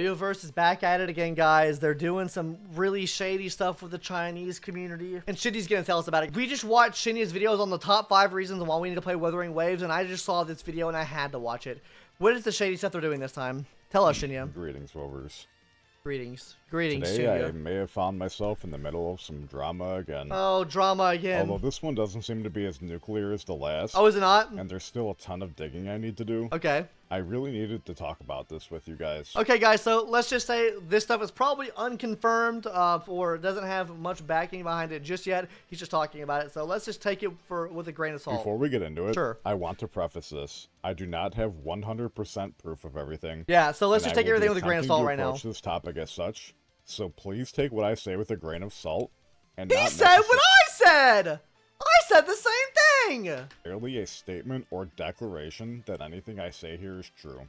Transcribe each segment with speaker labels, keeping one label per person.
Speaker 1: Hoyoverse is back at it again, guys. They're doing some really shady stuff with the Chinese community. And Shindy's gonna tell us about it. We just watched Shindy's videos on the top 5 reasons why we need to play Wuthering Waves, and I just saw this video and I had to watch it. What is the shady stuff they're doing this time? Tell us, Shinya.
Speaker 2: Greetings, Rovers.
Speaker 1: Greetings. Greetings,
Speaker 2: Today
Speaker 1: Shinya.
Speaker 2: I may have found myself in the middle of some drama again.
Speaker 1: Oh, drama again.
Speaker 2: Although this one doesn't seem to be as nuclear as the last.
Speaker 1: Oh, is it not?
Speaker 2: And there's still a ton of digging I need to do.
Speaker 1: Okay.
Speaker 2: I really needed to talk about this with you guys.
Speaker 1: Okay, guys, so let's just say this stuff is probably unconfirmed or doesn't have much backing behind it just yet. He's just talking about it, so let's just take it with a grain of salt.
Speaker 2: Before we get into it,
Speaker 1: sure.
Speaker 2: I want to preface this. I do not have 100% proof of everything.
Speaker 1: Yeah, so let's just take everything with a grain of salt right now.
Speaker 2: Approach this topic as such, so please take what I say with a grain of salt. And
Speaker 1: he said what I said! I said the same thing!
Speaker 2: Barely a statement or declaration that anything I say here is true.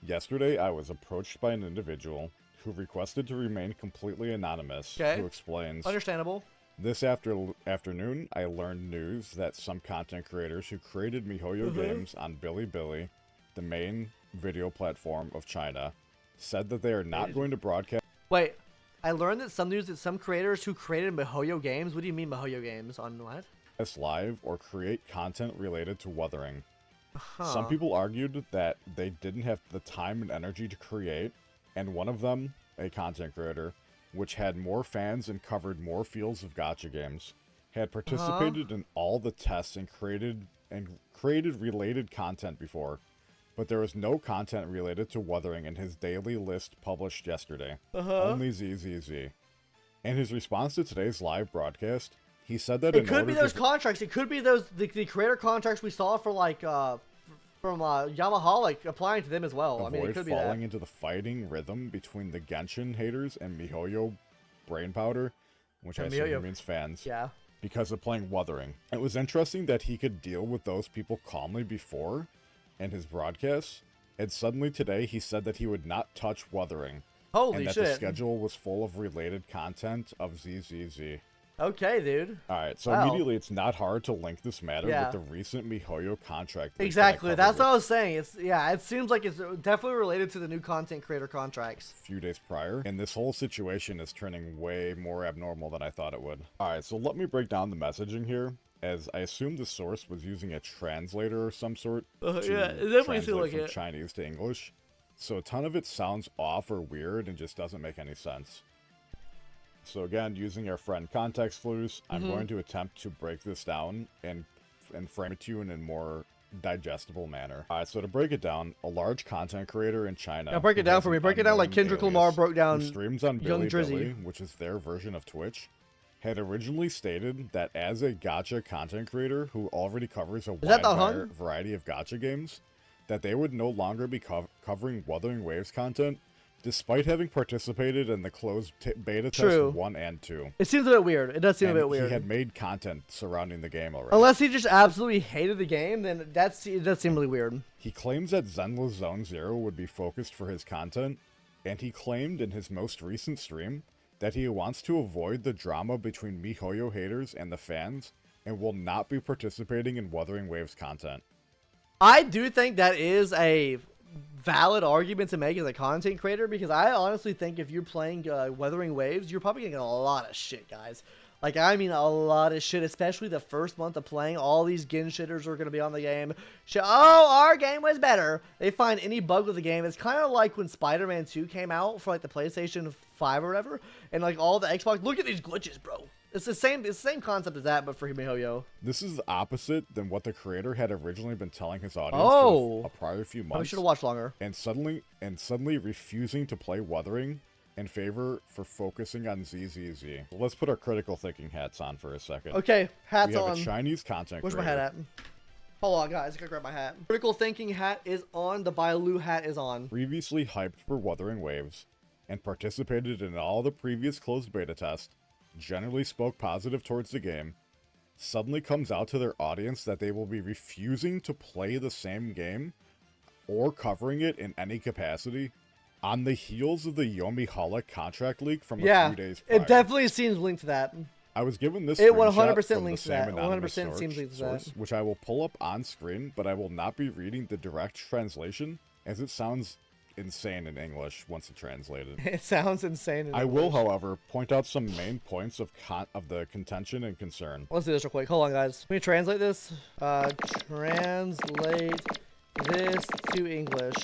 Speaker 2: Yesterday, I was approached by an individual who requested to remain completely anonymous, who explains,
Speaker 1: understandable.
Speaker 2: This afternoon, I learned news that some content creators who created MiHoYo games on Bilibili, the main video platform of China, said that they are not going to broadcast.
Speaker 1: Wait, I learned that some creators who created MiHoYo games. What do you mean MiHoYo games? On what?
Speaker 2: Live or create content related to Wuthering. Some people argued that they didn't have the time and energy to create, and one of them, a content creator, which had more fans and covered more fields of gacha games, had participated in all the tests and created related content before, but there was no content related to Wuthering in his daily list published yesterday. Only ZZZ. In his response to today's live broadcast, he said that
Speaker 1: it could be those contracts. It could be those the creator contracts we saw for like from Yamaha, like applying to them as well. I mean, it could be
Speaker 2: falling into the fighting rhythm between the Genshin haters and MiHoYo brain powder, which I assume means fans.
Speaker 1: Yeah.
Speaker 2: Because of playing Wuthering. It was interesting that he could deal with those people calmly before in his broadcasts, and suddenly today he said that he would not touch Wuthering.
Speaker 1: Holy
Speaker 2: and that
Speaker 1: shit.
Speaker 2: The schedule was full of related content of ZZZ.
Speaker 1: Okay, dude.
Speaker 2: Alright, so immediately it's not hard to link this matter with the recent MiHoYo contract.
Speaker 1: Exactly, that's what I was saying. It seems like it's definitely related to the new content creator contracts.
Speaker 2: A few days prior, and this whole situation is turning way more abnormal than I thought it would. Alright, so let me break down the messaging here, as I assume the source was using a translator or some sort to
Speaker 1: it definitely seems like
Speaker 2: from Chinese to English. So a ton of it sounds off or weird and just doesn't make any sense. So again, using our friend context clues, I'm going to attempt to break this down and frame it to you in a more digestible manner. Alright, so to break it down, a large content creator in China...
Speaker 1: Now break it down for me. Break it down like Kendrick Lamar broke down
Speaker 2: streams on Bilibili, which is their version of Twitch, had originally stated that as a gacha content creator who already covers a wide variety of gacha games, that they would no longer be covering Wuthering Waves content, despite having participated in the closed beta test 1 and 2.
Speaker 1: It seems a bit weird. It does seem a bit weird.
Speaker 2: He had made content surrounding the game already.
Speaker 1: Unless he just absolutely hated the game, then it does seem really weird.
Speaker 2: He claims that Zenless Zone Zero would be focused for his content, and he claimed in his most recent stream that he wants to avoid the drama between MiHoYo haters and the fans, and will not be participating in Wuthering Waves content.
Speaker 1: I do think that is a valid argument to make as a content creator, because I honestly think if you're playing Wuthering Waves, you're probably gonna get a lot of shit, guys. Like, I mean a lot of shit, especially the first month of playing. All these Genshitters are gonna be on the game. Oh, our game was better. They find any bug with the game. It's kind of like when Spider-Man 2 came out for like the PlayStation 5 or whatever, and like all the Xbox, look at these glitches, bro. It's the same concept as that, but for MiHoYo.
Speaker 2: This is the opposite than what the creator had originally been telling his audience for a prior few months.
Speaker 1: We should have watched longer.
Speaker 2: And suddenly refusing to play Wuthering in favor for focusing on ZZZ. So let's put our critical thinking hats on for a second.
Speaker 1: Okay, hats on.
Speaker 2: We have a Chinese content
Speaker 1: creator.
Speaker 2: Where's
Speaker 1: my hat at? Hold on, guys. I gotta grab my hat. Critical thinking hat is on. The Bailu hat is on.
Speaker 2: Previously hyped for Wuthering Waves and participated in all the previous closed beta tests, generally spoke positive towards the game, suddenly comes out to their audience that they will be refusing to play the same game or covering it in any capacity on the heels of the Yomiholic contract leak from a few days prior.
Speaker 1: It definitely seems linked to that.
Speaker 2: I was given this
Speaker 1: It 100% links to that. 100% seems linked to that.
Speaker 2: Which I will pull up on screen, but I will not be reading the direct translation, as it sounds insane in English once it's translated.
Speaker 1: It sounds insane in
Speaker 2: I
Speaker 1: English.
Speaker 2: will, however, point out some main points of the contention and concern.
Speaker 1: Let's do this real quick. Hold on, guys. Let me translate this. Translate this to English.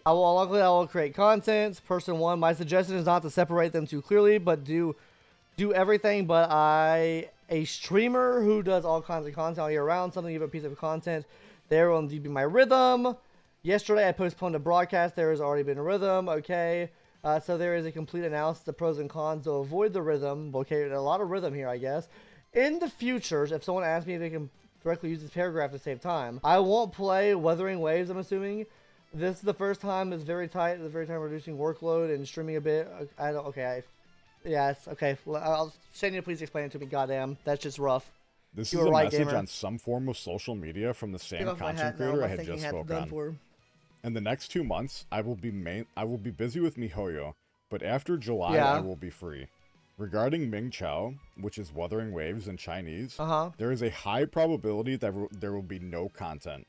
Speaker 1: Luckily, I will create content. Person 1, my suggestion is not to separate them too clearly, but do everything. But a streamer who does all kinds of content all year round, something give a piece of content, there will indeed be my rhythm. Yesterday, I postponed a broadcast. There has already been a rhythm. Okay. So there is a complete analysis of pros and cons to avoid the rhythm. Okay, a lot of rhythm here, I guess. In the future, if someone asks me if they can directly use this paragraph at the same time, I won't play Wuthering Waves, I'm assuming. This is the first time it's very tight. The very time reducing workload and streaming a bit. Yes, okay. I'll send you, please explain it to me. Goddamn, that's just rough.
Speaker 2: This is a message on some form of social media from the same content creator I had just spoke on. In the next 2 months, I will be busy with MiHoYo, but after July I will be free. Regarding Ming Chao, which is Wuthering Waves in Chinese, there is a high probability that there will be no content.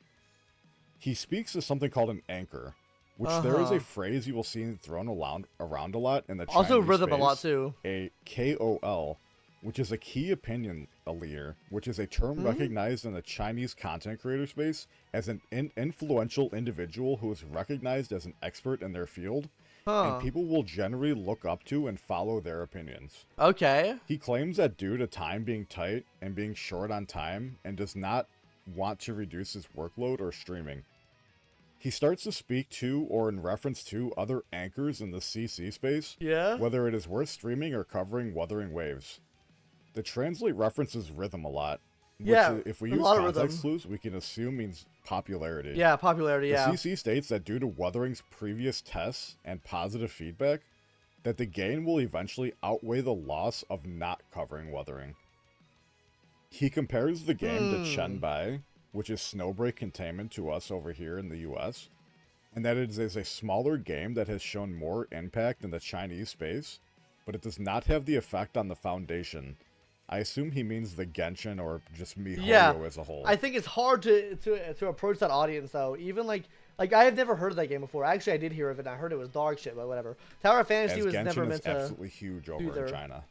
Speaker 2: He speaks of something called an anchor, which there is a phrase you will see thrown around a lot in the Chinese
Speaker 1: also rhythm
Speaker 2: space,
Speaker 1: a lot too.
Speaker 2: A KOL, which is a key opinion leader, which is a term recognized in the Chinese content creator space as an influential individual who is recognized as an expert in their field, and people will generally look up to and follow their opinions.
Speaker 1: Okay.
Speaker 2: He claims that due to time being tight and being short on time, and does not want to reduce his workload or streaming. He starts to speak to or in reference to other anchors in the CC space, whether it is worth streaming or covering Wuthering Waves. The translate references rhythm a lot, which if we use context clues, we can assume means popularity.
Speaker 1: Yeah, popularity,
Speaker 2: The CC states that due to Wuthering's previous tests and positive feedback, that the gain will eventually outweigh the loss of not covering Wuthering. He compares the game to Chenbai, which is Snowbreak Containment to us over here in the US, and that it is a smaller game that has shown more impact in the Chinese space, but it does not have the effect on the Foundation. I assume he means the Genshin or just MiHoYo as a whole.
Speaker 1: I think it's hard to approach that audience though. Even like I have never heard of that game before. Actually, I did hear of it. And I heard it was dog shit, but whatever. Tower of Fantasy was
Speaker 2: Genshin
Speaker 1: never meant to.
Speaker 2: Absolutely huge over in China.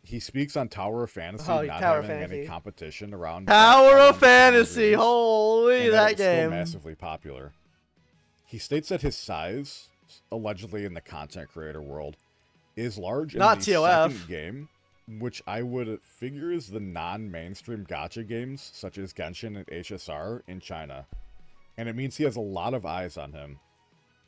Speaker 2: He speaks on Tower of Fantasy not having any competition around
Speaker 1: Tower of Fantasy. Holy, that game!
Speaker 2: Still massively popular. He states that his size, allegedly in the content creator world, is large in the second game, which I would figure is the non-mainstream gacha games such as Genshin and HSR in China, and it means he has a lot of eyes on him.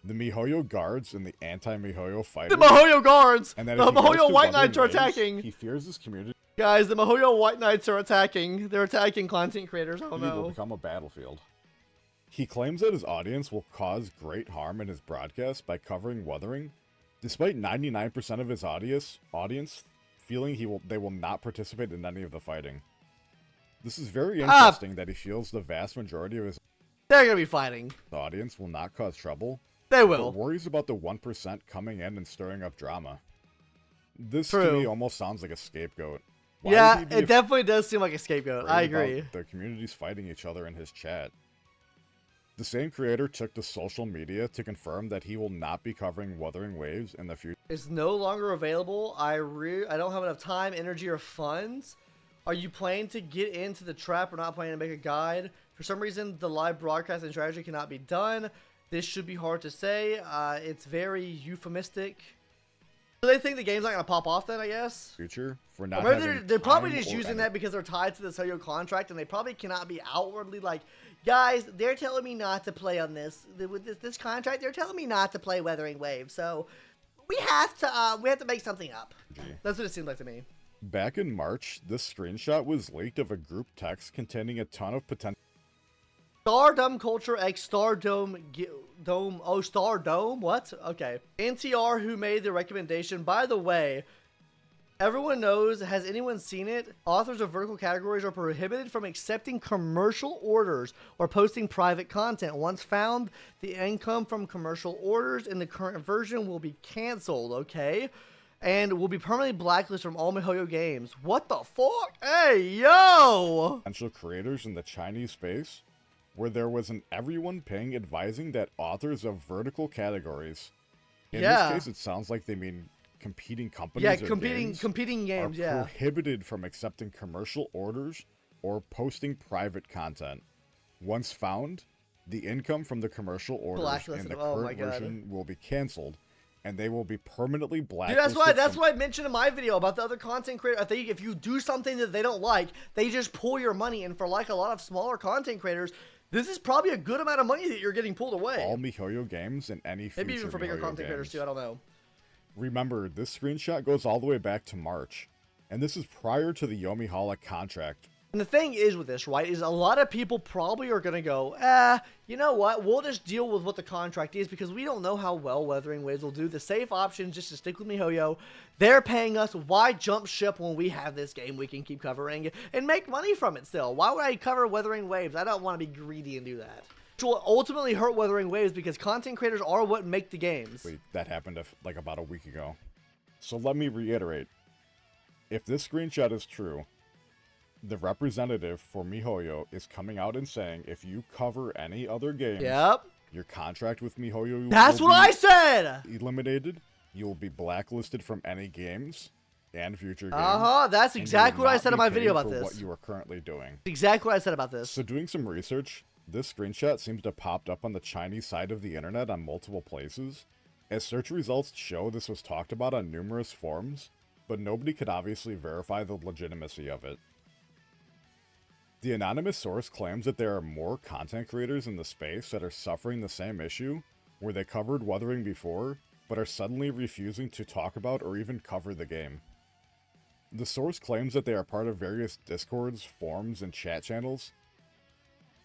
Speaker 2: The MiHoYo guards and the anti-MiHoYo fighters.
Speaker 1: The MiHoYo guards!
Speaker 2: And
Speaker 1: the MiHoYo White Knights are attacking!
Speaker 2: He fears his community.
Speaker 1: Guys, the MiHoYo White Knights are attacking. They're attacking content creators. I don't know.
Speaker 2: It will become a battlefield. He claims that his audience will cause great harm in his broadcast by covering Wuthering, despite 99% of his audience feeling they will not participate in any of the fighting. This is very interesting that he feels the vast majority of his
Speaker 1: they're gonna be fighting.
Speaker 2: Audience will not cause trouble.
Speaker 1: They will.
Speaker 2: But worries about the 1% coming in and stirring up drama. This to me almost sounds like a scapegoat.
Speaker 1: Why it definitely does seem like a scapegoat. I agree.
Speaker 2: The community's fighting each other in his chat. The same creator took to social media to confirm that he will not be covering Wuthering Waves in the future.
Speaker 1: It's no longer available. I don't have enough time, energy, or funds. Are you planning to get into the trap or not planning to make a guide? For some reason, the live broadcast and strategy cannot be done. This should be hard to say. It's very euphemistic. Do they think the game's not going to pop off then, I guess?
Speaker 2: Future? For not
Speaker 1: or maybe they're probably just using that because they're tied to the Hoyo contract and they probably cannot be outwardly like, guys, they're telling me not to play on this. With this contract, they're telling me not to play Wuthering Waves. So we have to make something up. That's what it seems like to me.
Speaker 2: Back in March, this screenshot was leaked of a group text containing a ton of potential
Speaker 1: Stardom Culture X Stardome Dome. Oh, Stardome? What? Okay. NTR who made the recommendation. By the way, everyone knows, has anyone seen it? Authors of vertical categories are prohibited from accepting commercial orders or posting private content. Once found, the income from commercial orders in the current version will be canceled, okay? And will be permanently blacklisted from all MiHoYo games. What the fuck? Hey, yo!
Speaker 2: Potential creators in the Chinese space where there was an everyone ping advising that authors of vertical categories, in
Speaker 1: Yeah.
Speaker 2: this case it sounds like they mean competing companies
Speaker 1: Yeah,
Speaker 2: or
Speaker 1: competing games,
Speaker 2: are
Speaker 1: yeah.
Speaker 2: prohibited from accepting commercial orders or posting private content. Once found, the income from the commercial orders
Speaker 1: Blacklisted.
Speaker 2: in the
Speaker 1: Oh my
Speaker 2: current
Speaker 1: God.
Speaker 2: version will be canceled, and they will be permanently
Speaker 1: Dude,
Speaker 2: blacklisted.
Speaker 1: that's why I mentioned in my video about the other content creator. I think if you do something that they don't like, they just pull your money. And for like a lot of smaller content creators, this is probably a good amount of money that you're getting pulled away.
Speaker 2: All MiHoYo games and any future
Speaker 1: Maybe even for bigger
Speaker 2: MiHoYo
Speaker 1: content creators
Speaker 2: games.
Speaker 1: too. I don't know.
Speaker 2: Remember, this screenshot goes all the way back to March, and this is prior to the Yomiholic contract.
Speaker 1: And the thing is with this, right, is a lot of people probably are going to go, you know what, we'll just deal with what the contract is because we don't know how well Wuthering Waves will do. The safe option is just to stick with MiHoYo. They're paying us. Why jump ship when we have this game we can keep covering and make money from it still? Why would I cover Wuthering Waves? I don't want to be greedy and do that. Which will ultimately hurt Wuthering Waves because content creators are what make the games.
Speaker 2: Wait, that happened like about a week ago. So let me reiterate. If this screenshot is true, the representative for MiHoYo is coming out and saying if you cover any other games,
Speaker 1: Yep.
Speaker 2: your contract with MiHoYo
Speaker 1: That's what I said!
Speaker 2: eliminated. You'll be blacklisted from any games and future games.
Speaker 1: That's
Speaker 2: and you
Speaker 1: exactly
Speaker 2: will
Speaker 1: what I
Speaker 2: not
Speaker 1: said
Speaker 2: be
Speaker 1: in my
Speaker 2: paid
Speaker 1: video about
Speaker 2: for
Speaker 1: this.
Speaker 2: what you are currently doing.
Speaker 1: Exactly what I said about this.
Speaker 2: So doing some research, this screenshot seems to have popped up on the Chinese side of the internet on multiple places. As search results show, this was talked about on numerous forums, but nobody could obviously verify the legitimacy of it. The anonymous source claims that there are more content creators in the space that are suffering the same issue, where they covered Wuthering before, but are suddenly refusing to talk about or even cover the game. The source claims that they are part of various discords, forums, and chat channels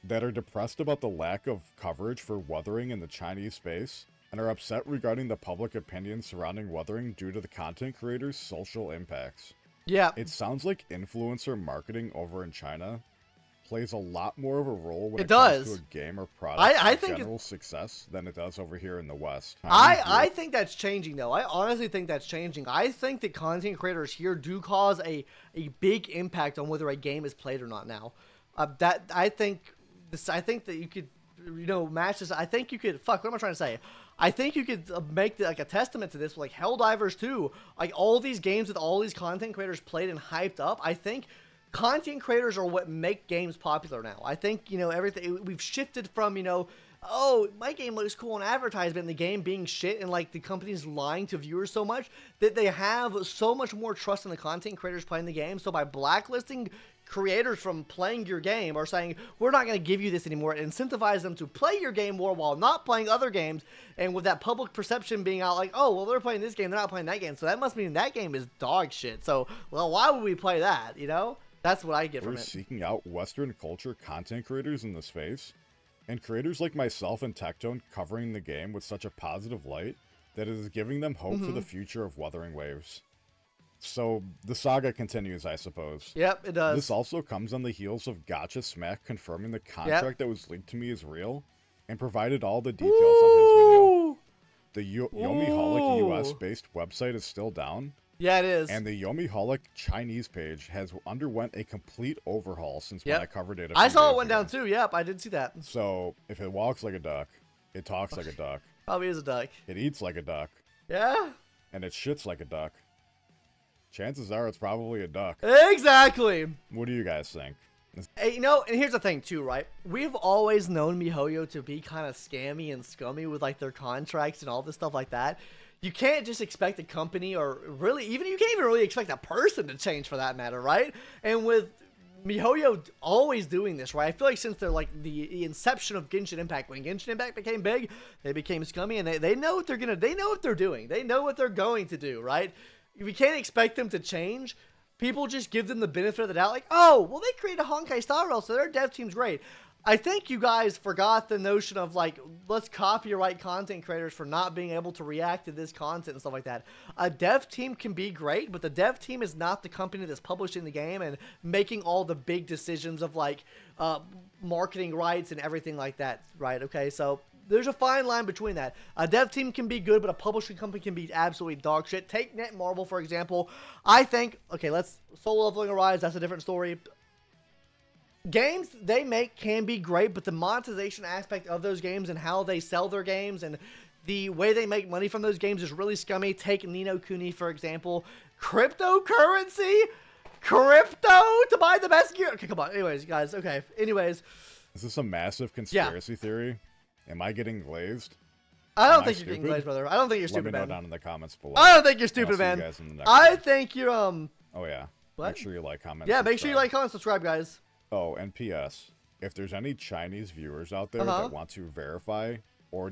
Speaker 2: that are depressed about the lack of coverage for Wuthering in the Chinese space, and are upset regarding the public opinion surrounding Wuthering due to the content creators' social impacts.
Speaker 1: Yeah.
Speaker 2: It sounds like influencer marketing over in China plays a lot more of a role when
Speaker 1: It
Speaker 2: it comes
Speaker 1: does.
Speaker 2: to a game or product's
Speaker 1: I think
Speaker 2: general success than it does over here in the West.
Speaker 1: I think that's changing though. I honestly think that's changing. I think that content creators here do cause a big impact on whether a game is played or not now. I think that you could, match this. I think you could, what am I trying to say? I think you could make like a testament to this, like Helldivers 2, like all these games with all these content creators played and hyped up. I think content creators are what make games popular now. I think, everything, we've shifted from, oh, my game looks cool on advertisement, and the game being shit, and like the company's lying to viewers so much that they have so much more trust in the content creators playing the game. So by blacklisting creators from playing your game or saying, we're not going to give you this anymore, it incentivizes them to play your game more while not playing other games. And with that public perception being out like, oh, well, they're playing this game, they're not playing that game, so that must mean that game is dog shit. So, well, why would we play that, That's what I get from it.
Speaker 2: We're seeking out Western culture content creators in the space, and creators like myself and Tectone covering the game with such a positive light that it is giving them hope for the future of Wuthering Waves. So, the saga continues, I suppose.
Speaker 1: Yep, it does.
Speaker 2: This also comes on the heels of Gotcha Smack confirming the contract that was leaked to me is real, and provided all the details on his video. The Yomiholic US-based website is still down.
Speaker 1: Yeah, it is.
Speaker 2: And the Yomiholic Chinese page has underwent a complete overhaul since when I covered it.
Speaker 1: I saw it went down too. Yep, I did see that.
Speaker 2: So if it walks like a duck, it talks like a duck.
Speaker 1: Probably is a duck.
Speaker 2: It eats like a duck.
Speaker 1: Yeah.
Speaker 2: And it shits like a duck. Chances are it's probably a duck.
Speaker 1: Exactly.
Speaker 2: What do you guys think?
Speaker 1: Hey, and here's the thing too, right? We've always known MiHoYo to be kind of scammy and scummy with like their contracts and all this stuff like that. You can't just expect a company, or really, you can't even really expect a person to change for that matter, right? And with MiHoYo always doing this, right? I feel like since they're like the inception of Genshin Impact, when Genshin Impact became big, they became scummy, and they know what they know what they're doing. They know what they're going to do, right? We can't expect them to change. People just give them the benefit of the doubt, like, oh, well, they created a Honkai Star Rail, so their dev team's great. I think you guys forgot the notion of, like, let's copyright content creators for not being able to react to this content and stuff like that. A dev team can be great, but the dev team is not the company that's publishing the game and making all the big decisions of, like, marketing rights and everything like that, right? Okay, so there's a fine line between that. A dev team can be good, but a publishing company can be absolutely dog shit. Take Netmarble, for example. I think, okay, let's Solo Leveling Arise, that's a different story. games they make can be great, but the monetization aspect of those games and how they sell their games and the way they make money from those games is really scummy. Take Ni no Kuni, for example. Cryptocurrency? Crypto to buy the best gear? Okay, come on. Anyways, guys. Okay. Anyways.
Speaker 2: Is this a massive conspiracy theory? Am I getting glazed?
Speaker 1: I don't think you're getting glazed, brother. I don't think you're stupid, man.
Speaker 2: Let me know down in the comments below.
Speaker 1: I don't think you're stupid, man. I think you're,
Speaker 2: Oh, yeah.
Speaker 1: What?
Speaker 2: Make sure you like, comment,
Speaker 1: yeah, make sure you like, comment, subscribe, guys.
Speaker 2: Oh, and P.S. If there's any Chinese viewers out there that want to verify or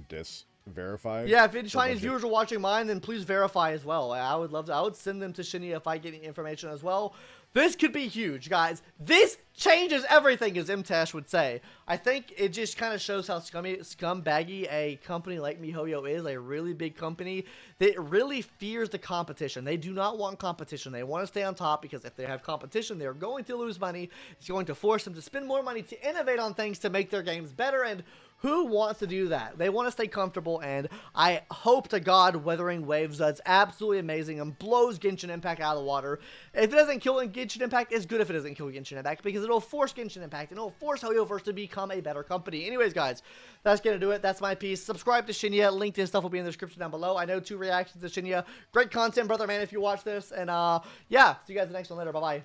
Speaker 2: verify.
Speaker 1: Yeah, if any Chinese viewers are watching mine, then please verify as well. I would love to. I would send them to Shinya if I get any information as well. This could be huge, guys. This changes everything, as Mtash would say. I think it just kind of shows how scumbaggy a company like MiHoYo is, a really big company that really fears the competition. They do not want competition. They want to stay on top because if they have competition, they're going to lose money. It's going to force them to spend more money to innovate on things to make their games better, and who wants to do that? They want to stay comfortable, and I hope to God Wuthering Waves does absolutely amazing and blows Genshin Impact out of the water. If it doesn't kill Genshin Impact, it's good if it doesn't kill Genshin Impact, because it'll force Genshin Impact, and it'll force Hoyoverse to become a better company. Anyways, guys, that's going to do it. That's my piece. Subscribe to Shinya. LinkedIn stuff will be in the description down below. I know 2 reactions to Shinya. Great content, brother, man, if you watch this. And, yeah, see you guys in the next one later. Bye-bye.